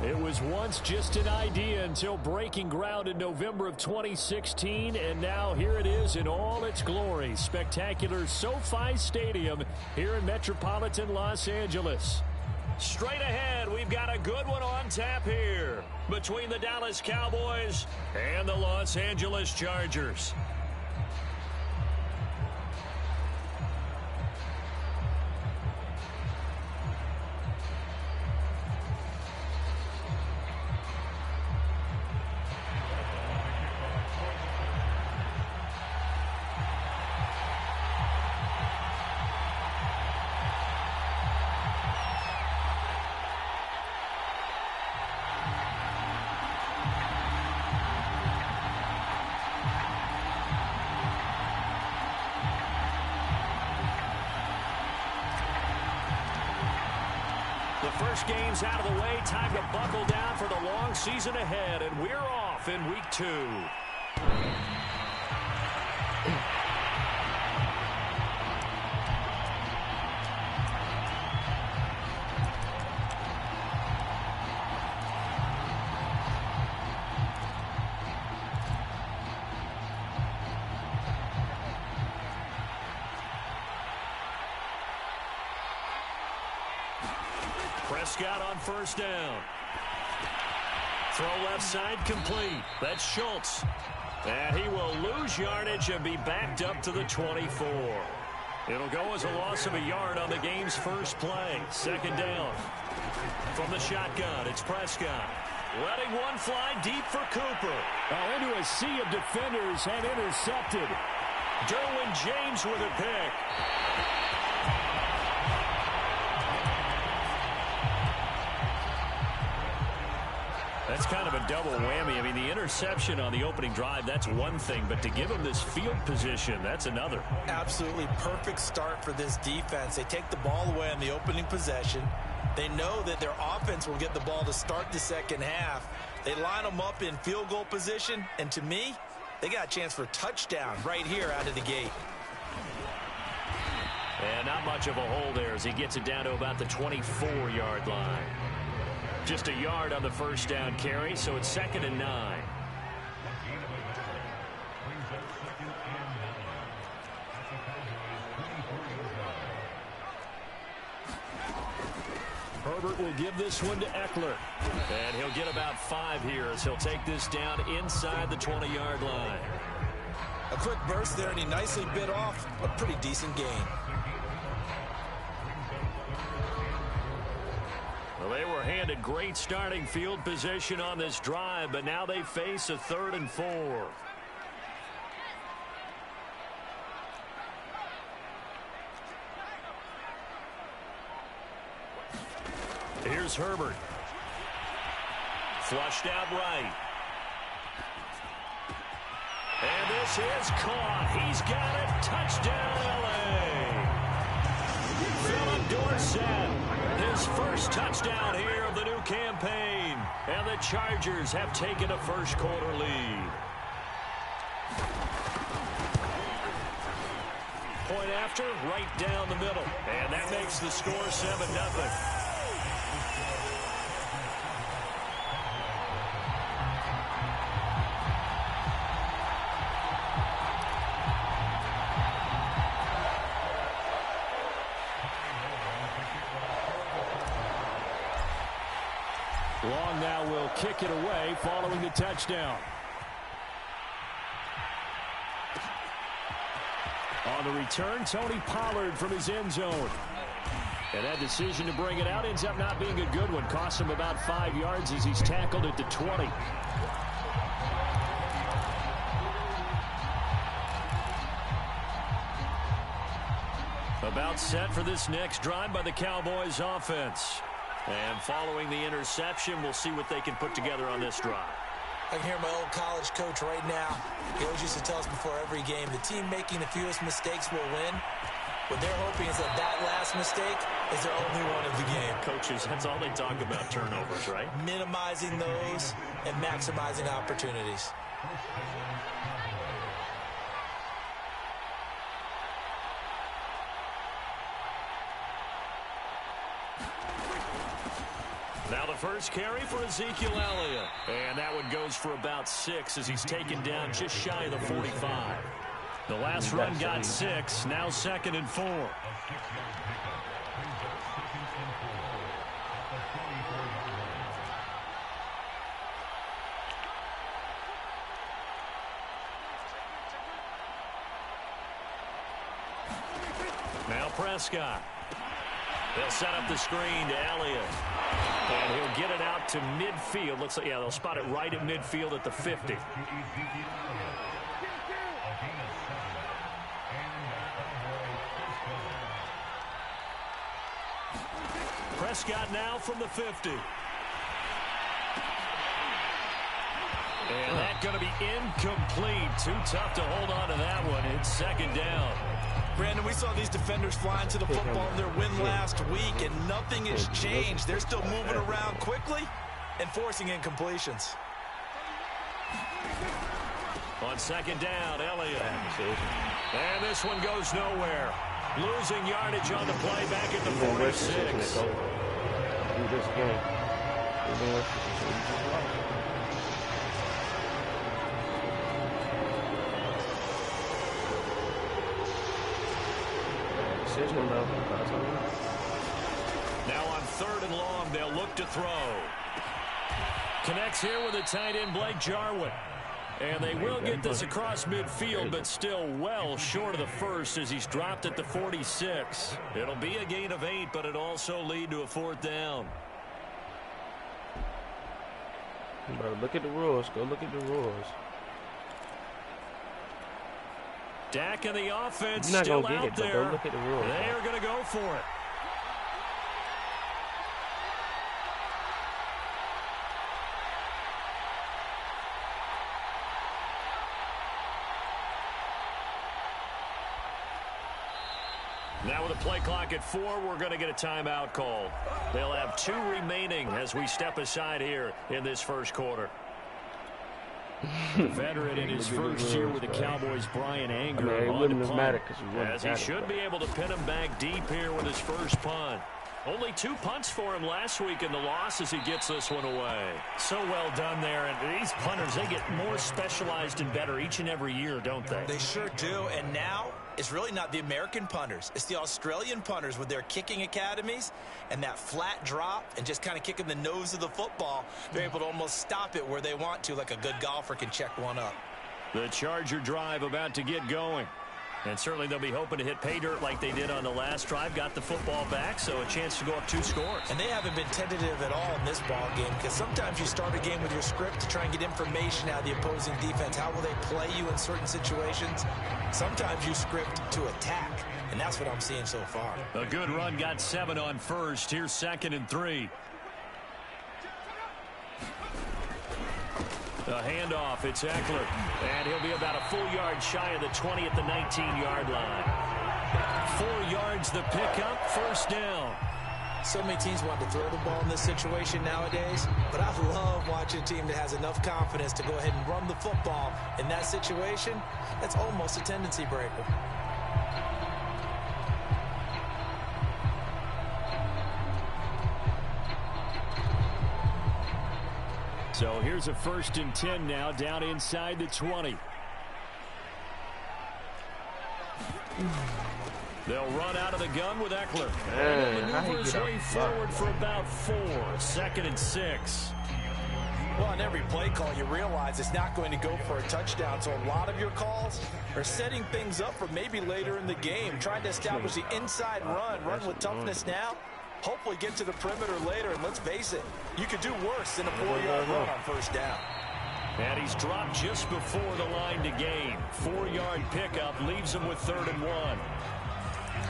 It was once just an idea until breaking ground in November of 2016, and now here it is in all its glory. Spectacular SoFi Stadium here in metropolitan Los Angeles. Straight ahead, we've got a good one on tap here between the Dallas Cowboys and the Los Angeles Chargers. The first game's out of the way. Time to buckle down for the long season ahead, and we're off in week 2. Prescott on first down. Throw left side complete. That's Schultz. And he will lose yardage and be backed up to the 24. It'll go as a loss of a yard on the game's first play. Second down. From the shotgun, it's Prescott. Letting one fly deep for Cooper. Into a sea of defenders and intercepted. Derwin James with a pick. That's kind of a double whammy. I mean, the interception on the opening drive, that's one thing. But to give him this field position, that's another. Absolutely perfect start for this defense. They take the ball away on the opening possession. They know that their offense will get the ball to start the second half. They line them up in field goal position. And to me, they got a chance for a touchdown right here out of the gate. And not much of a hole there as he gets it down to about the 24-yard line. Just a yard on the first down carry, so it's 2nd and 9. Herbert will give this one to Eckler. And he'll get about 5 here as he'll take this down inside the 20-yard line. A quick burst there, and he nicely bit off a pretty decent gain. Well, they were handed great starting field position on this drive, but now they face a 3rd and 4. Here's Herbert. Flushed out right. And this is caught. He's got it. Touchdown, L.A. Philip Dorsett. His first touchdown here of the new campaign. And the Chargers have taken a first-quarter lead. Point after, right down the middle. And that makes the score 7-0. Long now will kick it away following the touchdown. On the return, Tony Pollard from his end zone. And that decision to bring it out ends up not being a good one. Cost him about 5 yards as he's tackled at the 20. About set for this next drive by the Cowboys offense. And following the interception, we'll see what they can put together on this drive. I can hear my old college coach right now. He always used to tell us before every game, the team making the fewest mistakes will win. What they're hoping is that that last mistake is their only one of the game. Coaches, that's all they talk about, turnovers, right? Minimizing those and maximizing opportunities. Now the first carry for Ezekiel Elliott. And that one goes for about 6 as he's taken down just shy of the 45. The last run got 6, now 2nd and 4. Now Prescott. They'll set up the screen to Elliott. And he'll get it out to midfield. Looks like, yeah, they'll spot it right at midfield at the 50. Prescott now from the 50. And that's going to be incomplete. Too tough to hold on to that one. It's 2nd down. Brandon, we saw these defenders flying to the football in their win last week, and nothing has changed. They're still moving around quickly and forcing incompletions. On 2nd down, Elliott. And this one goes nowhere. Losing yardage on the play back at the 46. Now on 3rd and long, they'll look to throw. Connects here with the tight end, Blake Jarwin. And they will get this across midfield, but still well short of the first as he's dropped at the 46. It'll be a gain of 8, but it'll also lead to a 4th down. Bro, look at the rules. Go look at the rules. Dak and the offense You're not still gonna get out it, but there. go look at the rules. They are going to go for it. Now with a play clock at 4, we're going to get a timeout call. They'll have 2 remaining as we step aside here in this first quarter. The veteran in his first year with the Cowboys, Brian Anger, on to punt, as he should be able to pin him back deep here with his first punt. Only 2 punts for him last week in the loss as he gets this one away. So well done there. And these punters, they get more specialized and better each and every year, don't they? They sure do. And now it's really not the American punters. It's the Australian punters with their kicking academies and that flat drop and just kind of kicking the nose of the football. They're able to almost stop it where they want to, like a good golfer can check one up. The Charger drive about to get going. And certainly they'll be hoping to hit pay dirt like they did on the last drive. Got the football back, so a chance to go up 2 scores. And they haven't been tentative at all in this ball game, because sometimes you start a game with your script to try and get information out of the opposing defense. How will they play you in certain situations? Sometimes you script to attack, and that's what I'm seeing so far. A good run, got 7 on first. Here's 2nd and 3. A handoff, it's Eckler. And he'll be about a full yard shy of the 20 at the 19-yard line. 4 yards the pickup, 1st down. So many teams want to throw the ball in this situation nowadays, but I love watching a team that has enough confidence to go ahead and run the football in that situation. That's almost a tendency breaker. So here's a 1st and 10 now, down inside the 20. They'll run out of the gun with Eckler. And maneuver his way forward for about 4. 2nd and 6. Well, on every play call, you realize it's not going to go for a touchdown. So a lot of your calls are setting things up for maybe later in the game, trying to establish the inside run with toughness now. Hopefully get to the perimeter later, and let's face it, you could do worse than a 4-yard run on 1st down. And he's dropped just before the line to gain. 4-yard pickup leaves him with 3rd and 1.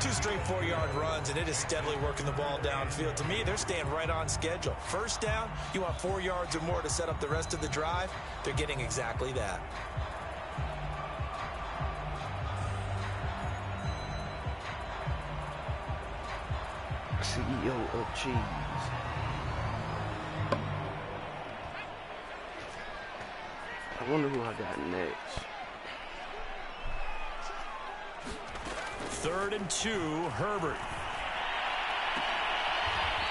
2 straight 4-yard runs, and it is steadily working the ball downfield. To me, they're staying right on schedule. 1st down, you want 4 yards or more to set up the rest of the drive. They're getting exactly that. CEO of cheese. I wonder who I got next. 3rd and 2, Herbert.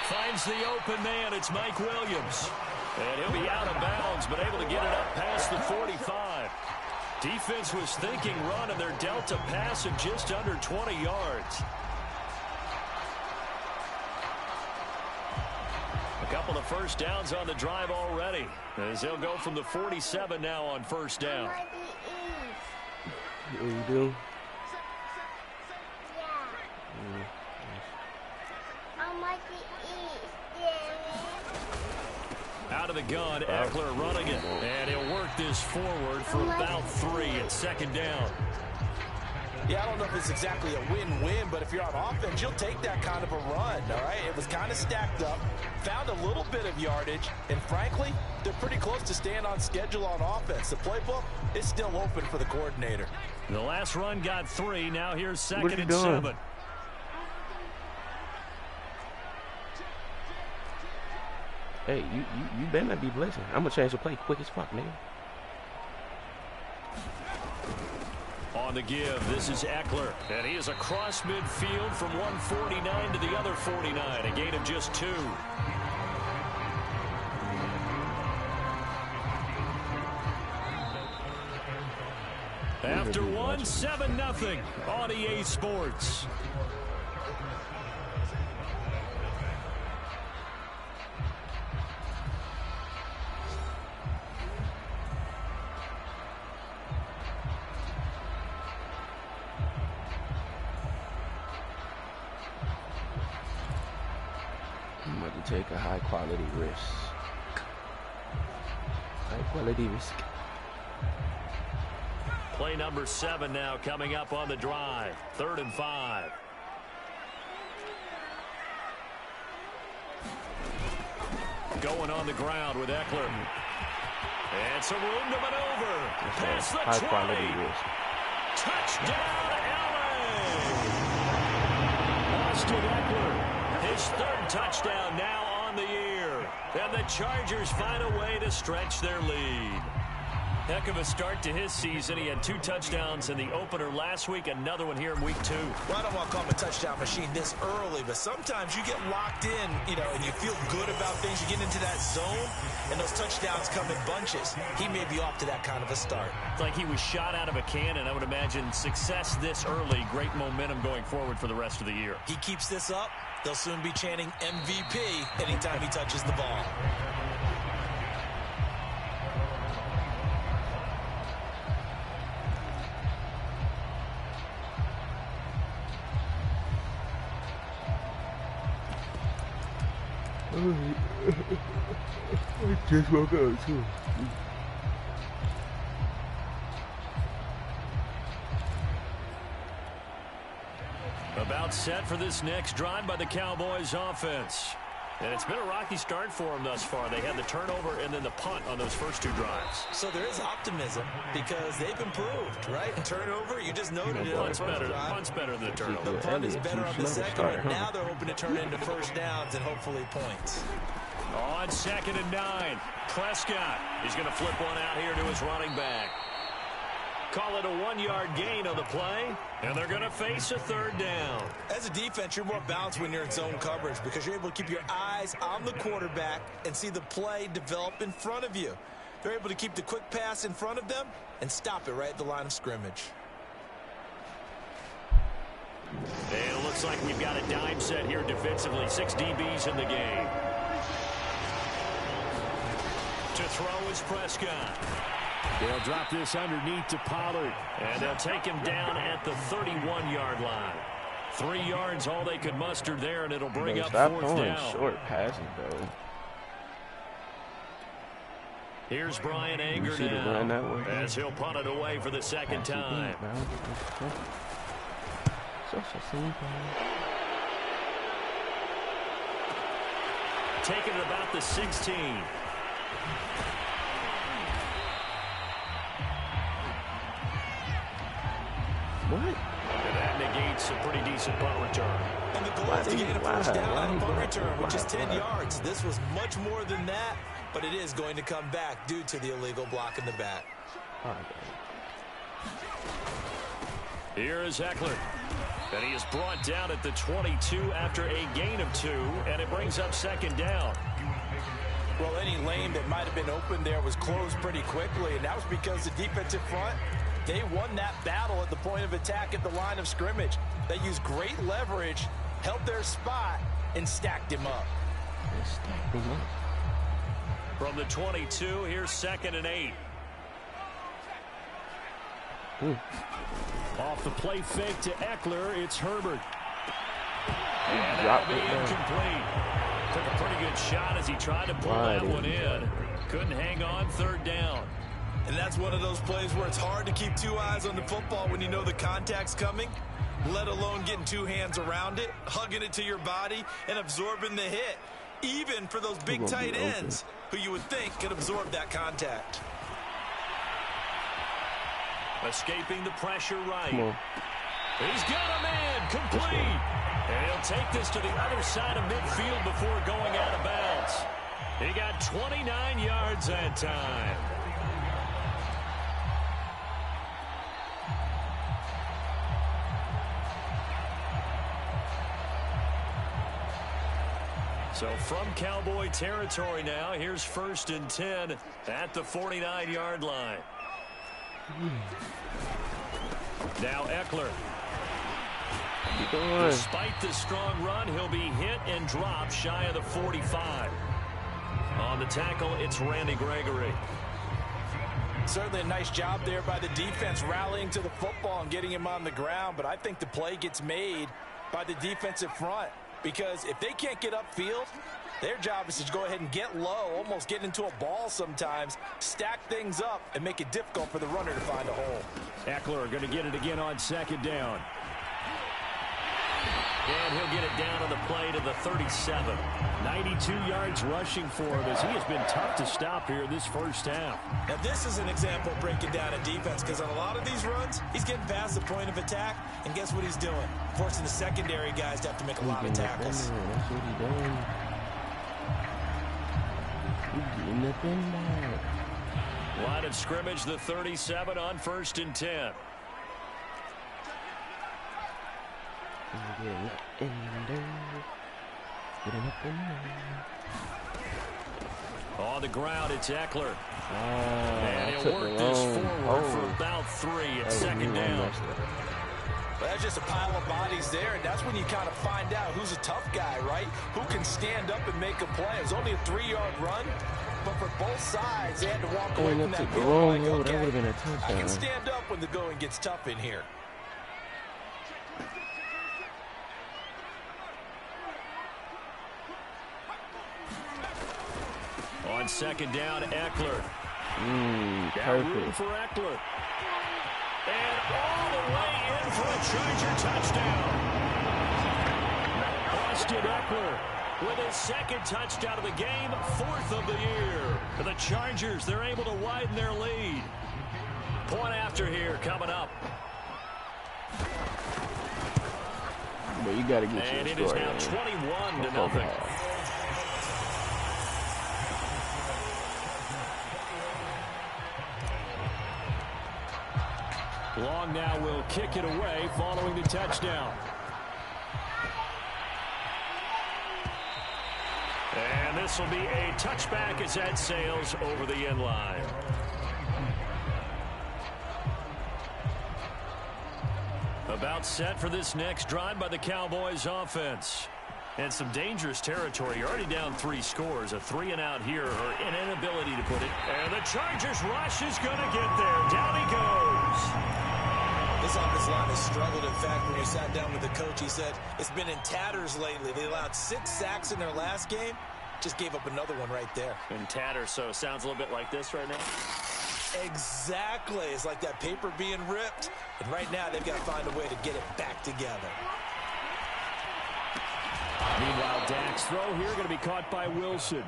Finds the open man. It's Mike Williams. And he'll be out of bounds, but able to get it up past the 45. Defense was thinking run, and they're dealt a pass of just under 20 yards. A couple of first downs on the drive already, as they'll go from the 47 now on first down. What you do? Out of the gun, Eckler running it, and he'll work this forward for about 3 at second down. Yeah, I don't know if it's exactly a win-win, but if you're on offense, you'll take that kind of a run, all right? It was kind of stacked up, found a little bit of yardage, and frankly, they're pretty close to staying on schedule on offense. The playbook is still open for the coordinator. The last run got 3. Now here's second and 7. Hey, you better not be blessing. I'm gonna change the play quick as fuck, nigga. On the give, this is Eckler, and he is across midfield from 149 to the other 49, a gain of just 2. After one, 7-0 on EA Sports. I'm about to take a high quality risk. High quality risk. Play number 7 now coming up on the drive. 3rd and 5. Going on the ground with Eckler. And some room to maneuver. Past the 20. Touchdown, LA! Austin Eckler, his 3rd touchdown now on the year. And the Chargers find a way to stretch their lead. Heck of a start to his season. He had 2 touchdowns in the opener last week, another one here in week 2. Well, I don't want to call him a touchdown machine this early, but sometimes you get locked in, and you feel good about things. You get into that zone, and those touchdowns come in bunches. He may be off to that kind of a start. It's like he was shot out of a cannon. I would imagine success this early, great momentum going forward for the rest of the year. He keeps this up, they'll soon be chanting MVP anytime he touches the ball. I just woke up too. About set for this next drive by the Cowboys offense. And it's been a rocky start for them thus far. They had the turnover and then the punt on those first 2 drives. So there is optimism because they've improved, right? And turnover, you just noted it on the first drive. Punt's better than the turnover. The punt is better on the second, and now they're hoping to turn it into first downs and hopefully points. On 2nd and 9, Prescott is going to flip one out here to his running back. Call it a 1-yard gain on the play, and they're going to face a 3rd down. As a defense, you're more balanced when you're in zone coverage because you're able to keep your eyes on the quarterback and see the play develop in front of you. They're able to keep the quick pass in front of them and stop it right at the line of scrimmage. And it looks like we've got a dime set here defensively. 6 DBs in the game. To throw is Prescott. They'll drop this underneath to Pollard, and they'll take him down at the 31-yard line. 3 yards, all they could muster there, and it'll bring up 4th down. Short passes, bro. Here's Brian Anger now, as he'll punt it away for the 2nd time. Taking it about the 16. What? And that negates a pretty decent punt return. And the goal is to gain a first down on a punt return, which is 10 yards. This was much more than that, but it is going to come back due to the illegal block in the back. Here is Eckler. And he is brought down at the 22 after a gain of 2, and it brings up second down. Well, any lane that might have been open there was closed pretty quickly, and that was because the defensive front, they won that battle at the point of attack at the line of scrimmage. They used great leverage, held their spot, and stacked him up. From the 22, here's 2nd and 8. Off the play fake to Eckler, it's Herbert. And that'll be incomplete. Took a pretty good shot as he tried to pull that one in. Couldn't hang on, 3rd down. And that's one of those plays where it's hard to keep 2 eyes on the football when you know the contact's coming, let alone getting 2 hands around it, hugging it to your body, and absorbing the hit. Even for those big tight ends who you would think could absorb that contact. Escaping the pressure right. He's got a man complete. And he'll take this to the other side of midfield before going out of bounds. He got 29 yards that time. So from Cowboy territory now, here's 1st and 10 at the 49-yard line. Now Eckler. Despite the strong run, he'll be hit and dropped shy of the 45. On the tackle, it's Randy Gregory. Certainly a nice job there by the defense rallying to the football and getting him on the ground, but I think the play gets made by the defensive front because if they can't get upfield, their job is to go ahead and get low, almost get into a ball sometimes, stack things up, and make it difficult for the runner to find a hole. Eckler going to get it again on 2nd down. And he'll get it down on the play to the 37. 92 yards rushing for him as he has been tough to stop here this first half. Now this is an example of breaking down a defense because on a lot of these runs, he's getting past the point of attack, and guess what he's doing? Forcing the secondary guys to have to make a lot of tackles. That's what he's doing. Line of scrimmage, the 37 on 1st and 10. On the ground, it's Eckler. And he'll work this forward for about 3 at 2nd down. Well, that's just a pile of bodies there, and that's when you kind of find out who's a tough guy, right? Who can stand up and make a play. It was only a 3-yard run, but for both sides, they had to walk away from that field like, okay, I can stand up when the going gets tough in here. On 2nd down, Eckler. Perfect. Room for Eckler. And all the way in for a Charger touchdown. Austin Eckler with his 2nd touchdown of the game, 4th of the year. For the Chargers, they're able to widen their lead. Point after here coming up. But you got to get and your it is story, now man. 21-0. Long now will kick it away following the touchdown. And this will be a touchback as that sails over the end line. About set for this next drive by the Cowboys offense. And some dangerous territory. You're already down 3 scores. A 3-and-out here, or an inability to put it. And the Chargers rush is going to get there. Down he goes. This offensive line has struggled. In fact, when we sat down with the coach, he said it's been in tatters lately. They allowed 6 sacks in their last game. Just gave up another one right there. In tatters, so it sounds a little bit like this right now. Exactly. It's like that paper being ripped. And right now, they've got to find a way to get it back together. Meanwhile, Dak's throw here going to be caught by Wilson.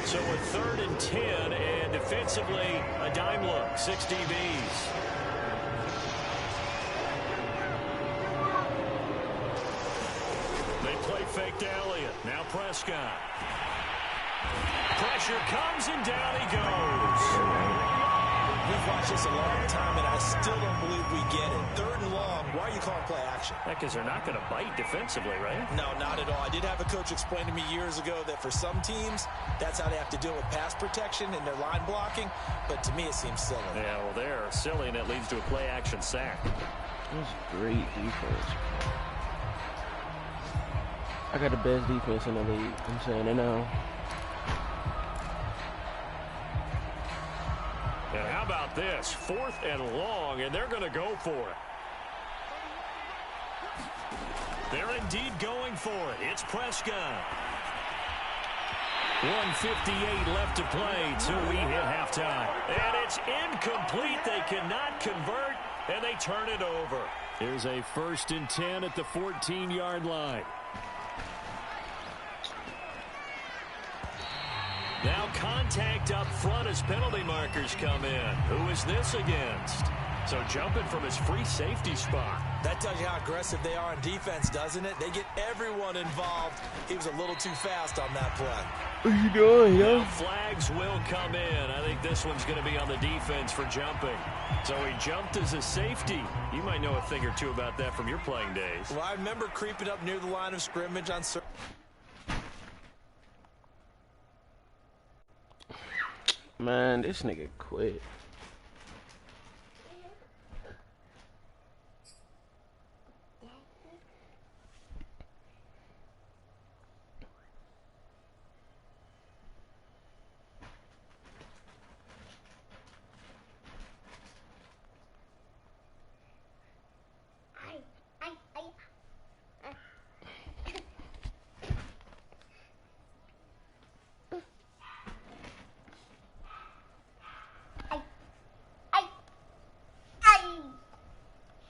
So a 3rd and 10, and defensively, a dime look, 6 DBs. They play fake to Elliott. Now Prescott. Pressure comes, and down he goes. We've watched this a long time, and I still don't believe we get it. 3rd and long, why are you calling play action? Because they're not going to bite defensively, right? No, not at all. I did have a coach explain to me years ago that for some teams, that's how they have to deal with pass protection and their line blocking. But to me, it seems silly. Yeah, well, they're silly, and it leads to a play action sack. That's great defense. I got the best defense in the league. I'm saying it now. And how about this? 4th and long, and they're going to go for it. They're indeed going for it. It's Prescott. 1:58 left to play till we hit halftime. And it's incomplete. They cannot convert, and they turn it over. Here's a 1st and 10 at the 14-yard line. Now contact up front as penalty markers come in. Who is this against? So jumping from his free safety spot. That tells you how aggressive they are on defense, doesn't it? They get everyone involved. He was a little too fast on that play. What are you doing, yo? Now flags will come in. I think this one's going to be on the defense for jumping. So he jumped as a safety. You might know a thing or two about that from your playing days. Well, I remember creeping up near the line of scrimmage on certain... Man, this nigga quit.